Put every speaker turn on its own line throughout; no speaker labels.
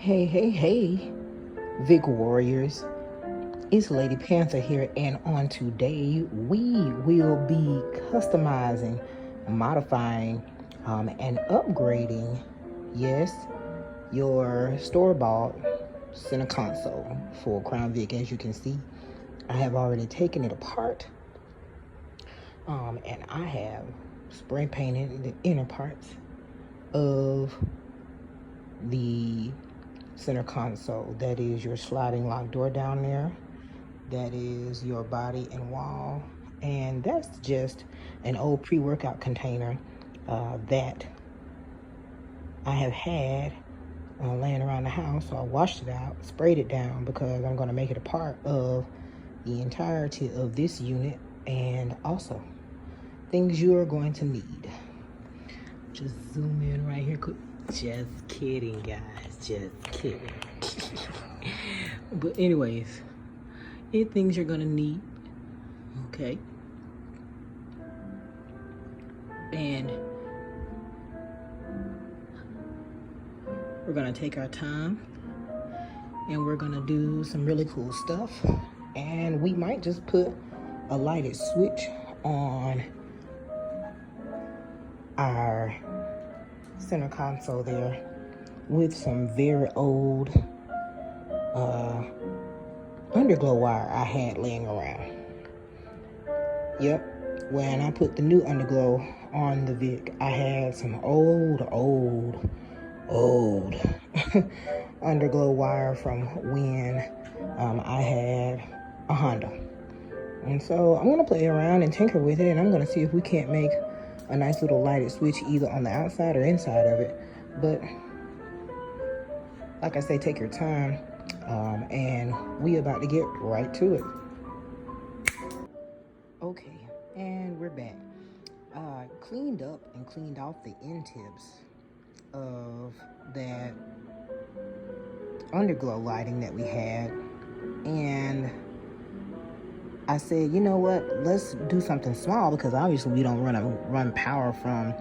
Hey, Vic Warriors. It's Lady Panther here, and on today we will be customizing, modifying, and upgrading, yes, your store-bought center console for Crown Vic. As you can see, I have already taken it apart, and I have spray painted the inner parts of the center console. That is your sliding lock door down there. That is your body and wall. And that's just an old pre-workout container that I have had laying around the house. So I washed it out, sprayed it down, because I'm going to make it a part of the entirety of this unit, and also things you are going to need. Just zoom in right here quick. Just kidding, guys. Just kidding. But anyways, things you're gonna need. Okay. And we're gonna take our time, and we're gonna do some really cool stuff. And we might just put a lighted switch on our center console there with some very old underglow wire I had laying around. Yep, when I put the new underglow on the Vic, I had some old underglow wire from when I had a Honda. And so I'm gonna play around and tinker with it, and I'm gonna see if we can't make a nice little lighted switch either on the outside or inside of it. But like I say, take your time, and we about to get right to it. Okay, and we're back. Cleaned up and cleaned off the end tips of that underglow lighting that we had, and I said, you know what, let's do something small, because obviously we don't run power from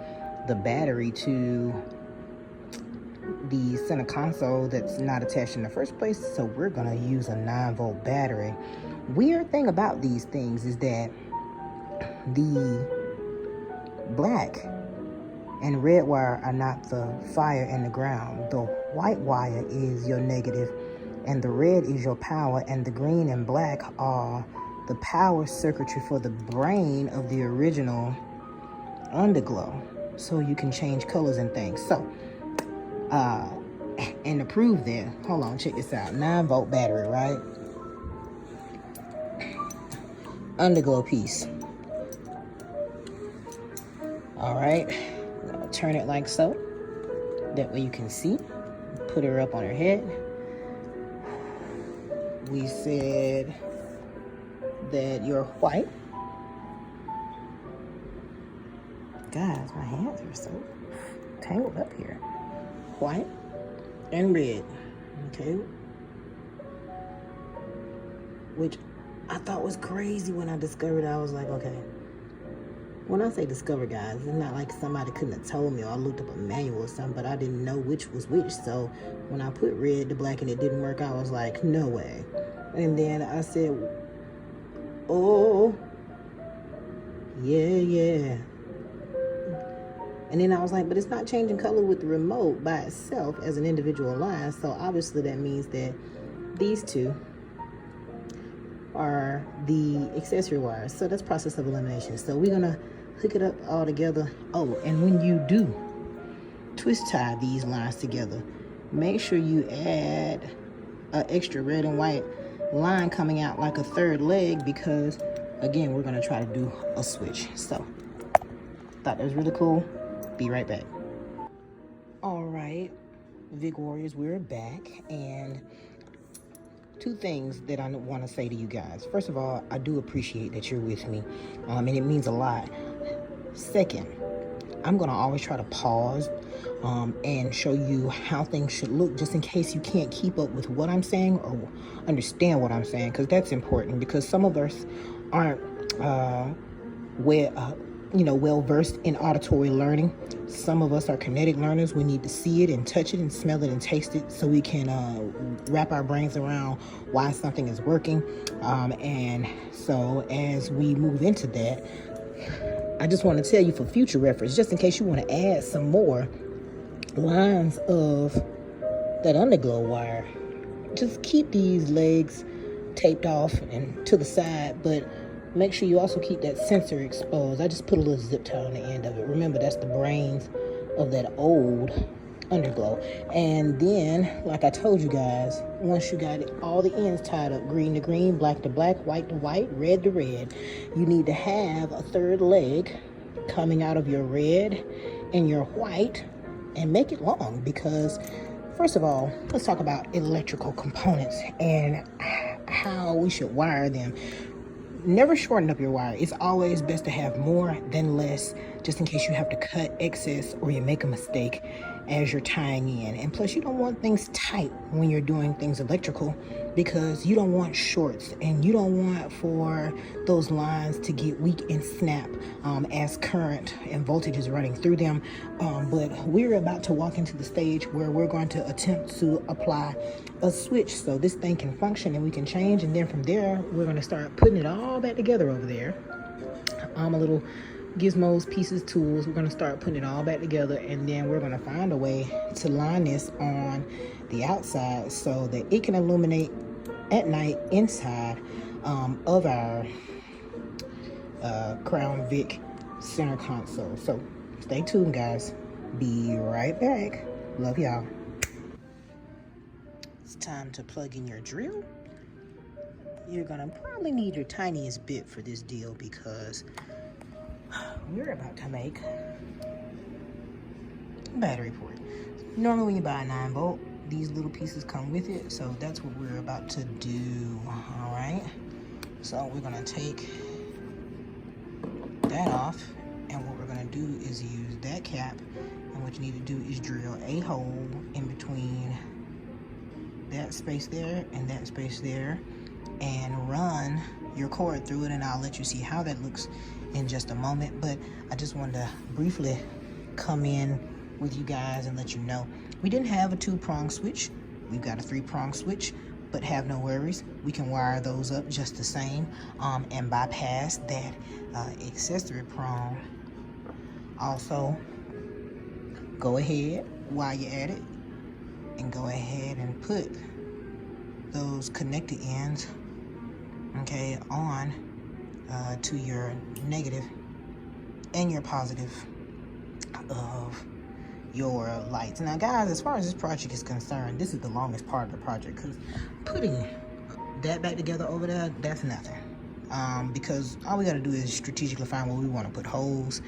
the battery to the center console that's not attached in the first place. So we're gonna use a 9-volt battery. Weird thing about these things is that the black and red wire are not the fire and the ground. The white wire is your negative, and the red is your power, and the green and black are the power circuitry for the brain of the original underglow, so you can change colors and things. So and to prove that, hold on, check this out. 9-volt battery, right? Underglow piece. All right, I'm gonna turn it like so, that way you can see. Put her up on her head. We said that you're white. Guys, my hands are so tangled up here. White and red, okay? Which I thought was crazy when I discovered. I was like, okay. When I say discover, guys, it's not like somebody couldn't have told me, or I looked up a manual or something, but I didn't know which was which. So when I put red to black and it didn't work, I was like, no way. And then I said, oh, yeah. And then I was like, but it's not changing color with the remote by itself as an individual line. So obviously that means that these two are the accessory wires. So that's process of elimination. So we're gonna hook it up all together. Oh, and when you do twist tie these lines together, make sure you add an extra red and white line coming out like a third leg, because again, we're gonna try to do a switch. So thought that was really cool. Be right back. All right, Vic Warriors, we're back, and two things that I want to say to you guys. First of all, I do appreciate that you're with me, and it means a lot. Second, I'm gonna always try to pause and show you how things should look, just in case you can't keep up with what I'm saying or understand what I'm saying, because that's important, because some of us aren't well versed in auditory learning. Some of us are kinetic learners. We need to see it and touch it and smell it and taste it so we can wrap our brains around why something is working. And so as we move into that, I just want to tell you for future reference, just in case you want to add some more lines of that underglow wire, just keep these legs taped off and to the side, but make sure you also keep that sensor exposed. I just put a little zip tie on the end of it. Remember, that's the brains of that old underglow. And then, like I told you guys, once you got all the ends tied up, green to green, black to black, white to white, red to red, you need to have a third leg coming out of your red and your white, and make it long. Because first of all, let's talk about electrical components and how we should wire them. Never shorten up your wire. It's always best to have more than less, just in case you have to cut excess or you make a mistake as you're tying in. And plus, you don't want things tight when you're doing things electrical, because you don't want shorts and you don't want for those lines to get weak and snap as current and voltage is running through them. But we're about to walk into the stage where we're going to attempt to apply a switch so this thing can function and we can change. And then from there, we're going to start putting it all back together over there. A little gizmos, pieces, tools. We're going to start putting it all back together, and then we're going to find a way to line this on the outside so that it can illuminate at night inside of our Crown Vic center console. So stay tuned, guys. Be right back. Love y'all. It's time to plug in your drill. You're gonna probably need your tiniest bit for this deal, because we're about to make a battery port. Normally when you buy a 9-volt, these little pieces come with it, so that's what we're about to do. All right, so we're gonna take that off, and what we're gonna do is use that cap, and what you need to do is drill a hole in between that space there and that space there, and run your cord through it, and I'll let you see how that looks in just a moment. But I just wanted to briefly come in with you guys and let you know we didn't have a 2-prong switch. We've got a 3-prong switch, but have no worries. We can wire those up just the same and bypass that accessory prong. Also, go ahead while you're at it and go ahead and put those connected ends, okay, on to your negative and your positive of your lights. Now guys, as far as this project is concerned, this is the longest part of the project, because putting that back together over there, that's nothing. Because all we got to do is strategically find where we want to put holes,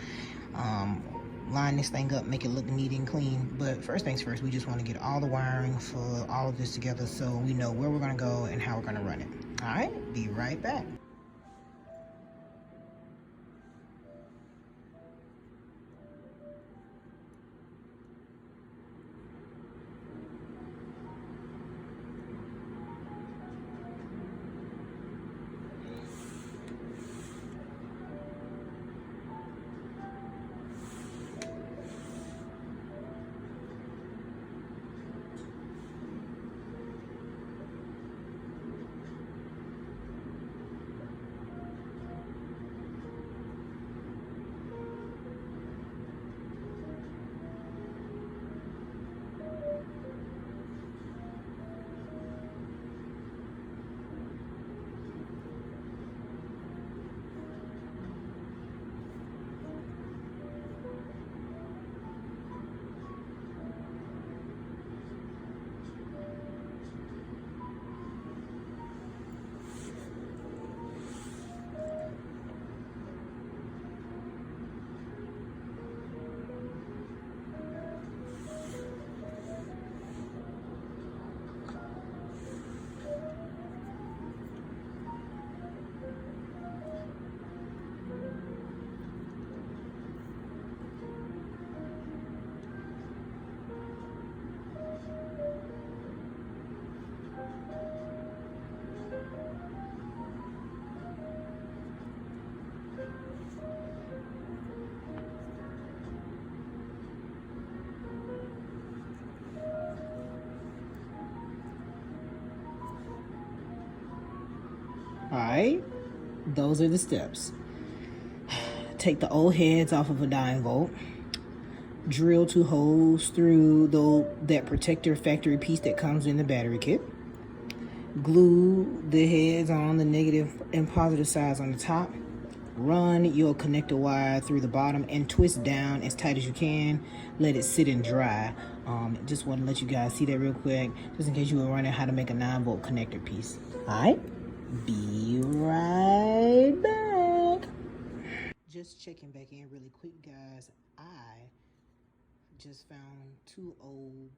line this thing up, make it look neat and clean. But first things first, we just want to get all the wiring for all of this together so we know where we're going to go and how we're going to run it. All right, be right back. All right, those are the steps. Take the old heads off of a 9-volt. Drill 2 holes through that protector factory piece that comes in the battery kit. Glue the heads on the negative and positive sides on the top. Run your connector wire through the bottom and twist down as tight as you can. Let it sit and dry. Just want to let you guys see that real quick, just in case you were wondering how to make a 9-volt connector piece. All right, be right back. Just checking back in really quick, guys. I just found 2 old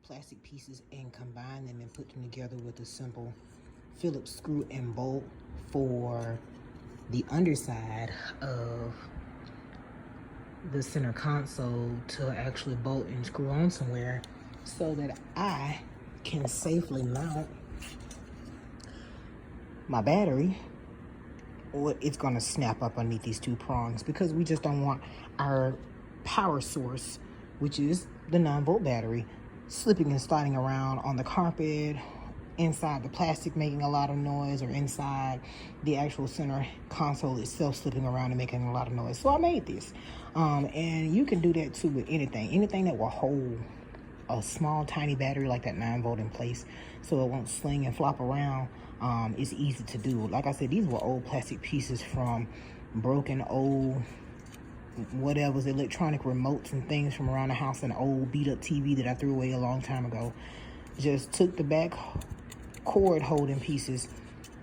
plastic pieces and combined them and put them together with a simple Phillips screw and bolt for the underside of the center console to actually bolt and screw on somewhere, so that I can safely mount my battery. Or it's going to snap up underneath these 2 prongs, because we just don't want our power source, which is the 9-volt battery, slipping and sliding around on the carpet, inside the plastic making a lot of noise, or inside the actual center console itself slipping around and making a lot of noise. So I made this. And you can do that too with anything that will hold a small tiny battery like that 9-volt in place, so it won't sling and flop around. It's easy to do. Like I said, these were old plastic pieces from broken old whatever's electronic remotes and things from around the house, an old beat up TV that I threw away a long time ago. Just took the back cord holding pieces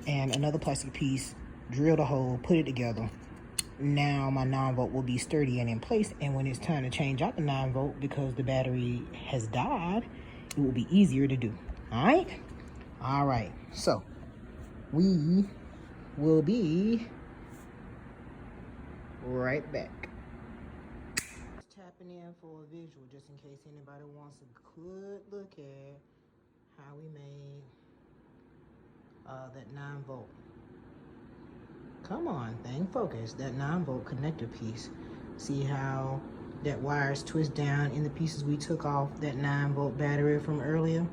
and another plastic piece, drilled a hole, put it together. Now my 9-volt will be sturdy and in place, and when it's time to change out the 9-volt because the battery has died, it will be easier to do. All right, so we will be right back. Tapping in for a visual, just in case anybody wants a good look at how we made that 9-volt. Come on, thing, focus. That 9-volt connector piece. See how that wires twist down in the pieces we took off that 9-volt battery from earlier?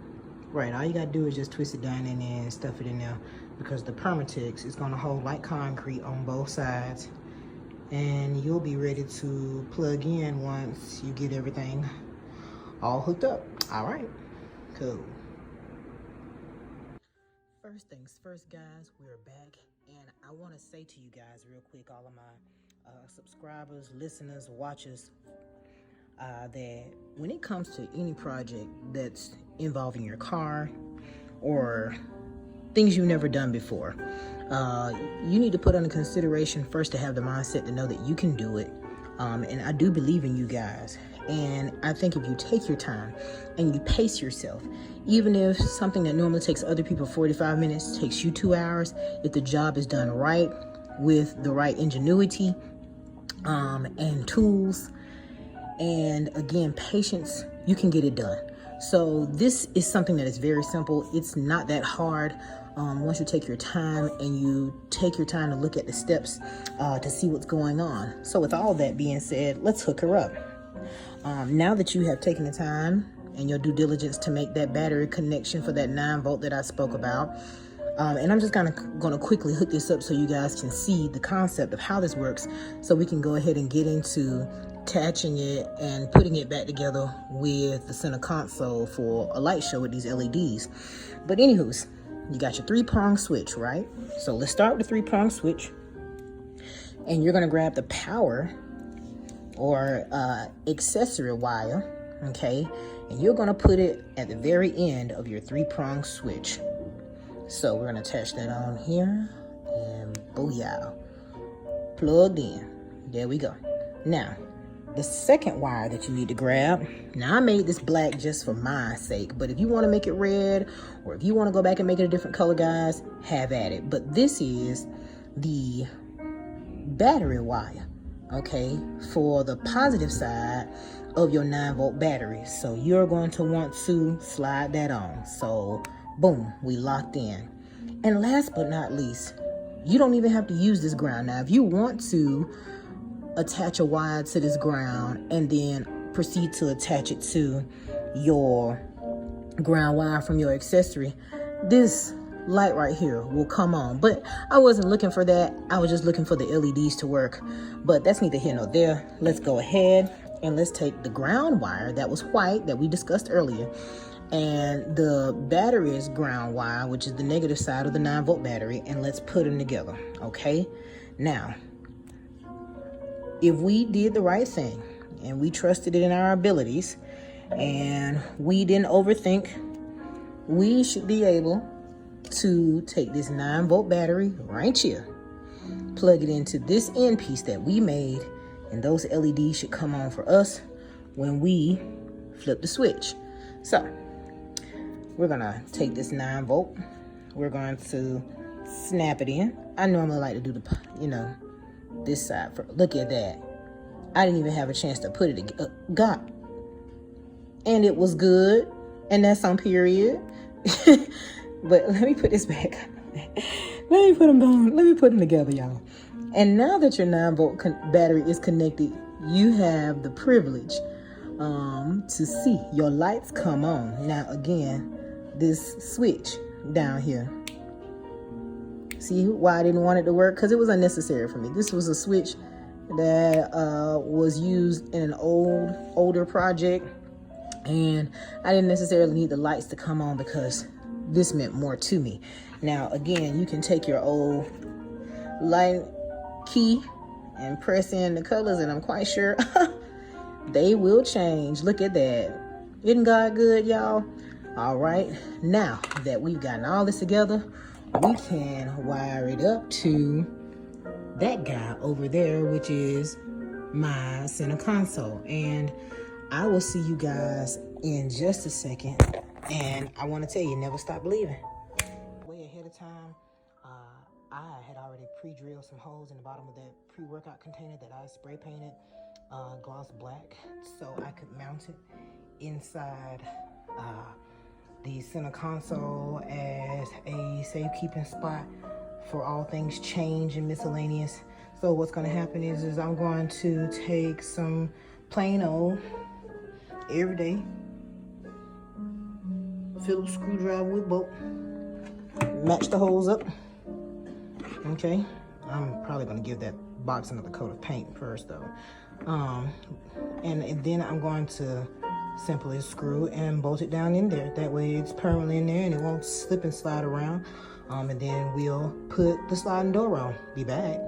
Right, all you gotta do is just twist it down in there and stuff it in there, because the Permatex is gonna hold like concrete on both sides, and you'll be ready to plug in once you get everything all hooked up. All right, cool. First things first, guys, we're back, and I want to say to you guys real quick, all of my subscribers, listeners, watchers, that when it comes to any project that's involving your car or things you've never done before, you need to put under consideration first to have the mindset to know that you can do it. And I do believe in you guys. And I think if you take your time and you pace yourself, even if something that normally takes other people 45 minutes takes you 2 hours, if the job is done right with the right ingenuity and tools, and again, patience, you can get it done. So this is something that is very simple. It's not that hard. Once you take your time and you take your time to look at the steps to see what's going on. So with all that being said, let's hook her up. Now that you have taken the time and your due diligence to make that battery connection for that 9-volt that I spoke about, and I'm just gonna quickly hook this up so you guys can see the concept of how this works, so we can go ahead and get into attaching it and putting it back together with the center console for a light show with these LEDs. But anywho's, you got your 3-prong switch, right? So let's start with the 3-prong switch, and you're gonna grab the power or accessory wire, okay? And you're gonna put it at the very end of your 3-prong switch. So we're gonna attach that on here, and booyah, plugged in. There we go. Now, the second wire that you need to grab, now I made this black just for my sake, but if you wanna make it red, or if you wanna go back and make it a different color, guys, have at it. But this is the battery wire, okay, for the positive side of your 9-volt battery. So you're going to want to slide that on. So boom, we locked in. And last but not least, you don't even have to use this ground. Now, if you want to attach a wire to this ground and then proceed to attach it to your ground wire from your accessory, this light right here will come on. But I wasn't looking for that. I was just looking for the LEDs to work. But that's neither here nor there. Let's go ahead and let's take the ground wire that was white that we discussed earlier, and the battery's ground wire, which is the negative side of the 9-volt battery, and let's put them together. Okay, now if we did the right thing and we trusted in our abilities and we didn't overthink, we should be able to take this 9-volt battery right here, plug it into this end piece that we made, and those LEDs should come on for us when we flip the switch. So we're gonna take this 9-volt, we're going to snap it in. I normally like to do the, this side first. Look at that. I didn't even have a chance to put it God. And it was good, and that's on period. But let me put this back. Let me put them together, y'all. And now that your 9-volt battery is connected, you have the privilege to see your lights come on. Now again, this switch down here, see why I didn't want it to work? Because it was unnecessary for me. This was a switch that was used in an older project, and I didn't necessarily need the lights to come on because this meant more to me. Now again, you can take your old light key and press in the colors, and I'm quite sure they will change. Look at that. Isn't God good, y'all? All right, now that we've gotten all this together, we can wire it up to that guy over there, which is my center console. And I will see you guys in just a second. And I want to tell you, never stop believing. Way ahead of time, I had already pre-drilled some holes in the bottom of that pre-workout container that I spray painted gloss black so I could mount it inside the center console as a safekeeping spot for all things change and miscellaneous. So what's going to happen is I'm going to take some plain old everyday Phillips screwdriver with bolt, match the holes up. Okay, I'm probably going to give that box another coat of paint first though, and then I'm going to simply screw and bolt it down in there. That way it's permanently in there and it won't slip and slide around. And then we'll put the sliding door on. Be back.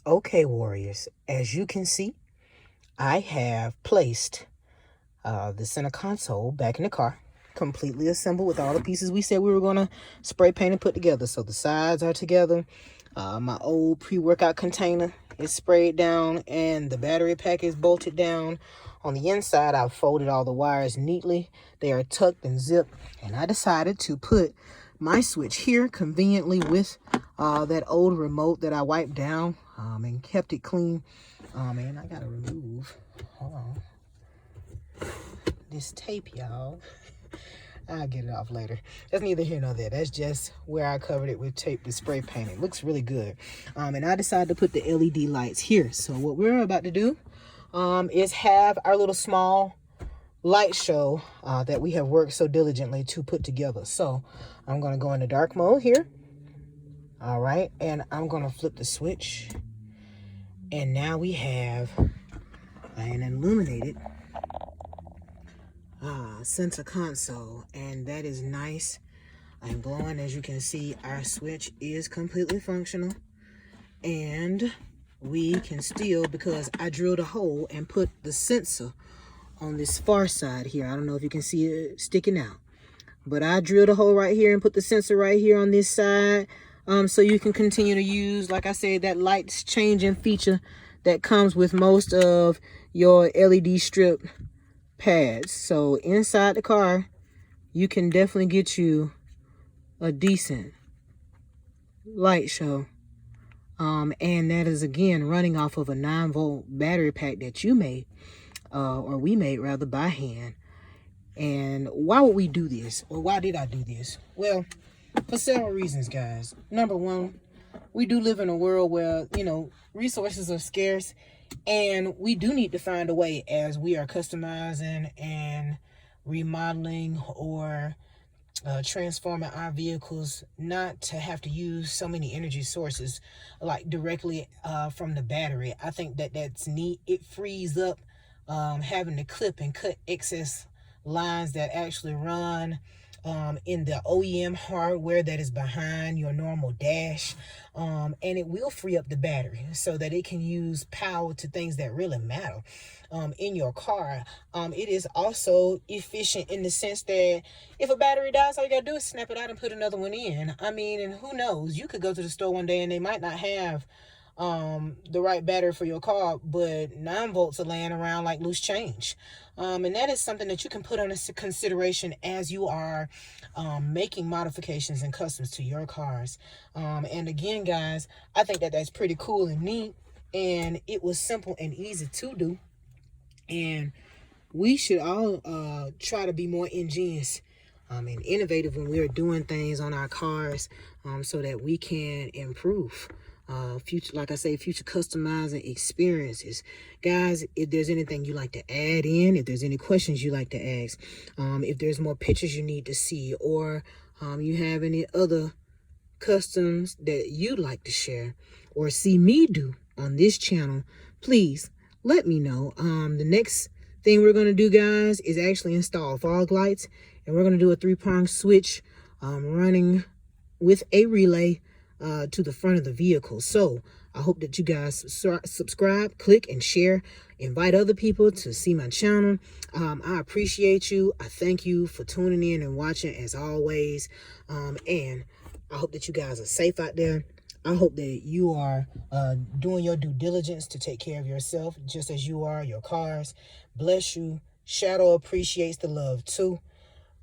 Okay, warriors, as you can see, I have placed the center console back in the car, completely assembled with all the pieces we said we were going to spray paint and put together. So the sides are together. My old pre-workout container is sprayed down and the battery pack is bolted down. On the inside, I've folded all the wires neatly. They are tucked and zipped. And I decided to put my switch here conveniently with that old remote that I wiped down and kept it clean. And I got to remove, hold on, this tape, y'all. I'll get it off later. That's neither here nor there. That's just where I covered it with tape with spray paint. It looks really good. And I decided to put the LED lights here. So what we're about to do is have our little small light show that we have worked so diligently to put together. So I'm going to go into dark mode here. All right. And I'm going to flip the switch. And now we have an illuminated center console, and that is nice and glowing. As you can see, our switch is completely functional, and we can still, because I drilled a hole and put the sensor on this far side here. I don't know if you can see it sticking out, but I drilled a hole right here and put the sensor right here on this side, so you can continue to use, like I said, that lights changing feature that comes with most of your LED strip pads. So inside the car, you can definitely get you a decent light show. And that is again running off of a 9-volt battery pack that you made. or we made rather by hand. And why would we do this? Or why did I do this? Well, for several reasons, guys. Number one, we do live in a world where, you know, resources are scarce, and we do need to find a way as we are customizing and remodeling or transforming our vehicles not to have to use so many energy sources like directly from the battery. I think that that's neat. It frees up having to clip and cut excess lines that actually run in the OEM hardware that is behind your normal dash, and it will free up the battery so that it can use power to things that really matter in your car. It is also efficient in the sense that if a battery dies, all you gotta do is snap it out and put another one in. I mean, and who knows, you could go to the store one day and they might not have the right battery for your car, but 9 volts are laying around like loose change. And that is something that you can put on consideration as you are making modifications and customs to your cars. And again, guys, I think that that's pretty cool and neat, and it was simple and easy to do. And we should all try to be more ingenious and innovative when we are doing things on our cars, so that we can improve future, like I say, future customizing experiences. Guys, if there's anything you like to add in, if there's any questions you like to ask, if there's more pictures you need to see, or you have any other customs that you'd like to share or see me do on this channel, please let me know. The next thing we're going to do, guys, is actually install fog lights, and we're going to do a 3-prong switch running with a relay to the front of the vehicle. So I hope that you guys subscribe, click, and share. Invite other people to see my channel. I appreciate you. I thank you for tuning in and watching as always. And I hope that you guys are safe out there. I hope that you are doing your due diligence to take care of yourself just as you are your cars. Bless you. Shadow appreciates the love too.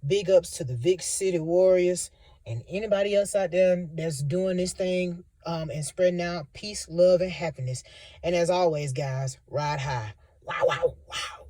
Big ups to the Vic City Warriors and anybody else out there that's doing this thing and spreading out peace, love, and happiness. And as always, guys, ride high. Wow, wow, wow.